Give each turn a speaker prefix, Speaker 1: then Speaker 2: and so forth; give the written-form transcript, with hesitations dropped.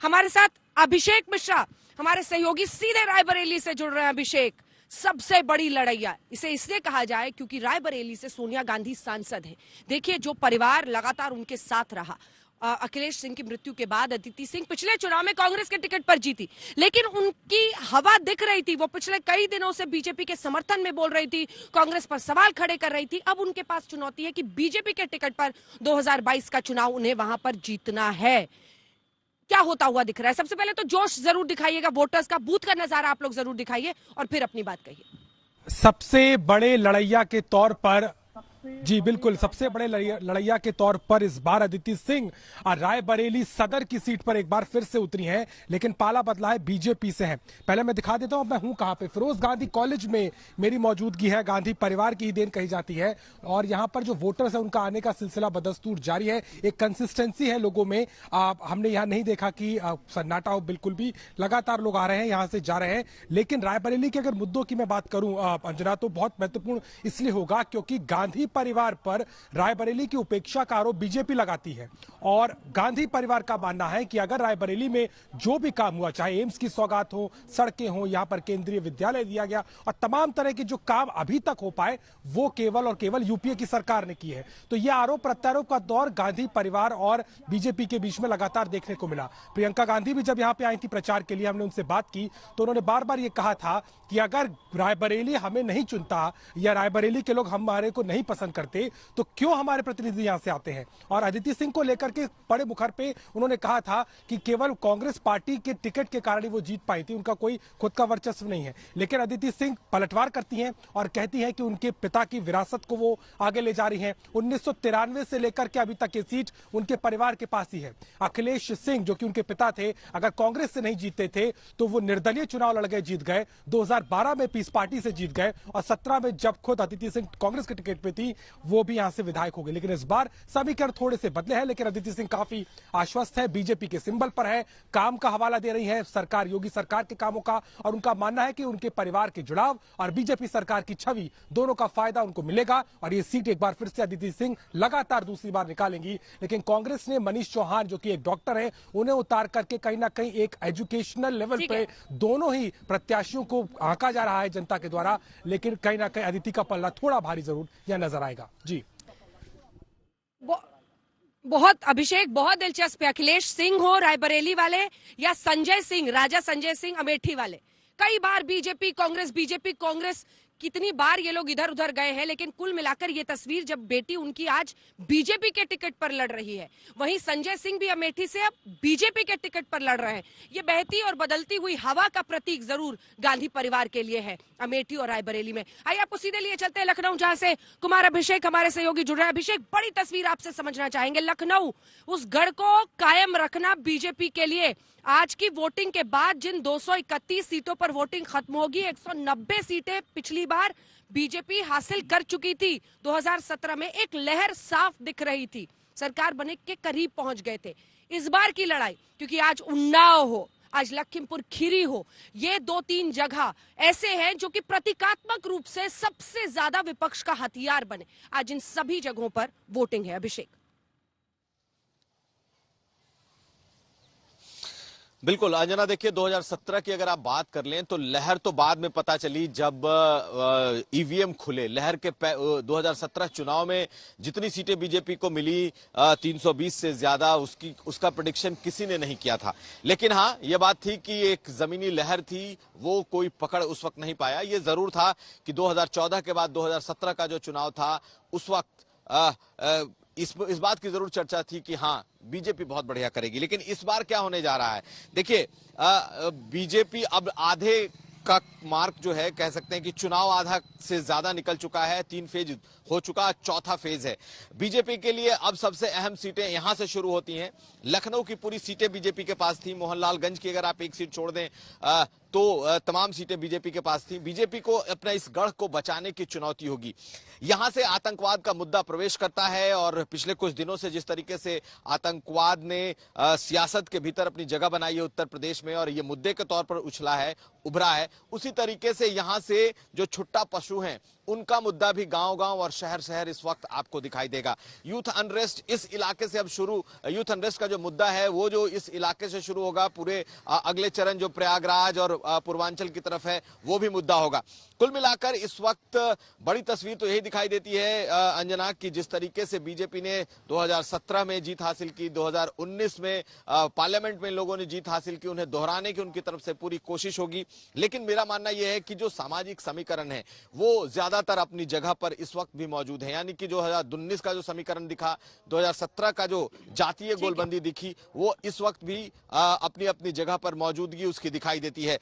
Speaker 1: हमारे साथ अभिषेक मिश्रा, हमारे सहयोगी सीधे रायबरेली से जुड़ रहे हैं। अभिषेक, सबसे बड़ी लड़ैया इसे इसलिए कहा जाए क्योंकि रायबरेली से सोनिया गांधी सांसद हैं। देखिए, जो परिवार लगातार उनके साथ रहा, अखिलेश सिंह की मृत्यु के बाद अदिति सिंह पिछले चुनाव में कांग्रेस के टिकट पर जीती, लेकिन उनकी हवा दिख रही थी। वो पिछले कई दिनों से बीजेपी के समर्थन में बोल रही थी, कांग्रेस पर सवाल खड़े कर रही थी। अब उनके पास चुनौती है कि बीजेपी के टिकट पर 2022 का चुनाव उन्हें वहां पर जीतना है। क्या होता हुआ दिख रहा है? सबसे पहले तो जोश जरूर दिखाइएगा, वोटर्स का बूथ का नजारा आप लोग जरूर दिखाइए और फिर अपनी बात कहिए।
Speaker 2: सबसे बड़े लड़ैया के तौर पर, जी बिल्कुल, सबसे बड़े लड़ैया के तौर पर इस बार अदिति सिंह रायबरेली सदर की सीट पर एक बार फिर से उतरी हैं, लेकिन पाला बदला है, बीजेपी से है। पहले मैं दिखा देता हूं मैं हूं कहां पे। फिरोज गांधी कॉलेज में मेरी मौजूदगी है। गांधी परिवार की ही देन कही जाती है और यहां पर जो वोटर्स है उनका आने का सिलसिला बदस्तूर जारी है। एक कंसिस्टेंसी है लोगों में। हमने यहां नहीं देखा कि सन्नाटा हो, बिल्कुल भी लगातार लोग आ रहे हैं, यहां से जा रहे हैं। लेकिन रायबरेली के अगर मुद्दों की मैं बात करूं अंजना, तो बहुत महत्वपूर्ण इसलिए होगा क्योंकि गांधी परिवार पर रायबरेली की उपेक्षा का आरोप बीजेपी लगाती है और गांधी परिवार का मानना है कि अगर रायबरेली में जो भी काम हुआ, चाहे एम्स की सौगात हो, सड़कें हो, यहां पर केंद्रीय विद्यालय दिया गया और तमाम तरह के जो काम अभी तक हो पाए, वो केवल और केवल यूपीए की सरकार ने की है। तो यह आरोप प्रत्यारोप का दौर गांधी परिवार और बीजेपी के बीच में लगातार देखने को मिला। प्रियंका गांधी भी जब यहां पे आई थी प्रचार के लिए, हमने उनसे बात की तो उन्होंने बार बार ये कहा था कि अगर रायबरेली हमें नहीं चुनता या रायबरेली के लोग हमारे को नहीं पसंद करते तो क्यों हमारे प्रतिनिधि यहां से आते हैं। और अदिति सिंह को लेकर के बड़े मुखर पे उन्होंने कहा था कि केवल कांग्रेस पार्टी के टिकट के कारण ही वो जीत पाई थी, उनका कोई खुद का वर्चस्व नहीं है। लेकिन अदिति सिंह पलटवार करती हैं और कहती हैं कि उनके पिता की विरासत को वो आगे ले जा रही हैं। 1993 से लेकर के अभी तक ये सीट उनके परिवार के पास ही है। अखिलेश सिंह जो कि उनके पिता थे, अगर कांग्रेस से नहीं जीतते थे तो वो निर्दलीय चुनाव लड़ गए, जीत गए। 2012 में पीस पार्टी से जीत गए और 17 में जब खुद अदिति सिंह कांग्रेस के टिकट पे थी, वो भी यहां से विधायक हो गए। लेकिन इस बार समीकरण थोड़े से बदले हैं, लेकिन अदिति सिंह काफी आश्वस्त है, बीजेपी के सिंबल पर है, काम का हवाला दे रही है सरकार, योगी सरकार के कामों का, और उनका मानना है कि उनके परिवार के जुड़ाव और बीजेपी सरकार की छवि दोनों का फायदा उनको मिलेगा और ये सीट एक बार फिर से अदिति सिंह लगातार दूसरी बार निकालेंगी। लेकिन कांग्रेस ने मनीष चौहान जो कि एक डॉक्टर है, उन्हें उतार करके कहीं ना कहीं एक एजुकेशनल लेवल पे दोनों ही प्रत्याशियों को आंका जा रहा है जनता के द्वारा, लेकिन कहीं ना कहीं अदिति का पल्ला थोड़ा भारी जरूर यह नजर आएगा। जी
Speaker 1: बहुत अभिषेक, बहुत दिलचस्प है। अखिलेश सिंह हो रायबरेली वाले या संजय सिंह, राजा संजय सिंह अमेठी वाले, कई बार बीजेपी कांग्रेस कितनी बार ये लोग इधर उधर गए हैं, लेकिन कुल मिलाकर ये तस्वीर जब बेटी उनकी आज बीजेपी के टिकट पर लड़ रही है, वहीं संजय सिंह भी अमेठी से अब बीजेपी के टिकट पर लड़ रहे हैं। ये बहती और बदलती हुई हवा का प्रतीक जरूर गांधी परिवार के लिए है अमेठी और रायबरेली में। आइए आपको सीधे लिए चलते हैं लखनऊ, जहां से कुमार अभिषेक हमारे सहयोगी जुड़ रहे हैं। अभिषेक, बड़ी तस्वीर आपसे समझना चाहेंगे। लखनऊ, उस गढ़ को कायम रखना बीजेपी के लिए आज की वोटिंग के बाद जिन 231 सीटों पर वोटिंग खत्म होगी, 190 सीटें पिछली बार बीजेपी हासिल कर चुकी थी। 2017 में एक लहर साफ दिख रही थी, सरकार बनने के करीब पहुंच गए थे। इस बार की लड़ाई, क्योंकि आज उन्नाव हो, आज लखीमपुर खीरी हो, ये 2-3 जगह ऐसे हैं जो कि प्रतीकात्मक रूप से सबसे ज्यादा विपक्ष का हथियार बने। आज इन सभी जगहों पर वोटिंग है। अभिषेक,
Speaker 3: बिल्कुल अंजना, देखिए 2017 की अगर आप बात कर लें तो लहर तो बाद में पता चली जब ईवीएम खुले। लहर के 2017 चुनाव में जितनी सीटें बीजेपी को मिली 320 से ज्यादा, उसका प्रेडिक्शन किसी ने नहीं किया था। लेकिन हाँ, यह बात थी कि एक जमीनी लहर थी, वो कोई पकड़ उस वक्त नहीं पाया। ये जरूर था कि 2014 के बाद 2017 का जो चुनाव था उस वक्त इस बात की जरूर चर्चा थी कि हाँ बीजेपी बहुत बढ़िया करेगी। लेकिन इस बार क्या होने जा रहा है, देखिए बीजेपी अब आधे का मार्क जो है, कह सकते हैं कि चुनाव आधा से ज्यादा निकल चुका है, 3 फेज हो चुका, चौथा फेज है बीजेपी के लिए। अब सबसे अहम सीटें यहां से शुरू होती हैं। लखनऊ की पूरी सीटें बीजेपी के पास थी, मोहनलालगंज की अगर आप एक सीट छोड़ दें तो तमाम सीटें बीजेपी के पास थी। बीजेपी को अपना इस गढ़ को बचाने की चुनौती होगी। यहां से आतंकवाद का मुद्दा प्रवेश करता है और पिछले कुछ दिनों से जिस तरीके से आतंकवाद ने सियासत के भीतर अपनी जगह बनाई है उत्तर प्रदेश में और ये मुद्दे के तौर पर उभरा है, उसी तरीके से यहां से जो छुट्टा पशु हैं उनका मुद्दा भी गांव-गांव और शहर-शहर इस वक्त आपको दिखाई देगा। यूथ अनरेस्ट इस इलाके से अब शुरू, यूथ अनरेस्ट का जो मुद्दा है वो जो इस इलाके से शुरू होगा, पूरे अगले चरण जो प्रयागराज और पूर्वांचल की तरफ है वो भी मुद्दा होगा। कुल मिलाकर इस वक्त बड़ी तस्वीर तो यही दिखाई देती है अंजना की, जिस तरीके से बीजेपी ने 2017 में जीत हासिल की, 2019 में पार्लियामेंट में लोगों ने जीत हासिल की, उन्हें दोहराने की उनकी तरफ से पूरी कोशिश होगी। लेकिन मेरा मानना यह है कि जो सामाजिक समीकरण है वो ज्यादातर अपनी जगह पर इस वक्त भी मौजूद है। यानी कि 2019 का जो समीकरण दिखा, 2017 का जो जातीय गोलबंदी दिखी, वो इस वक्त भी अपनी अपनी जगह पर मौजूदगी उसकी दिखाई देती है।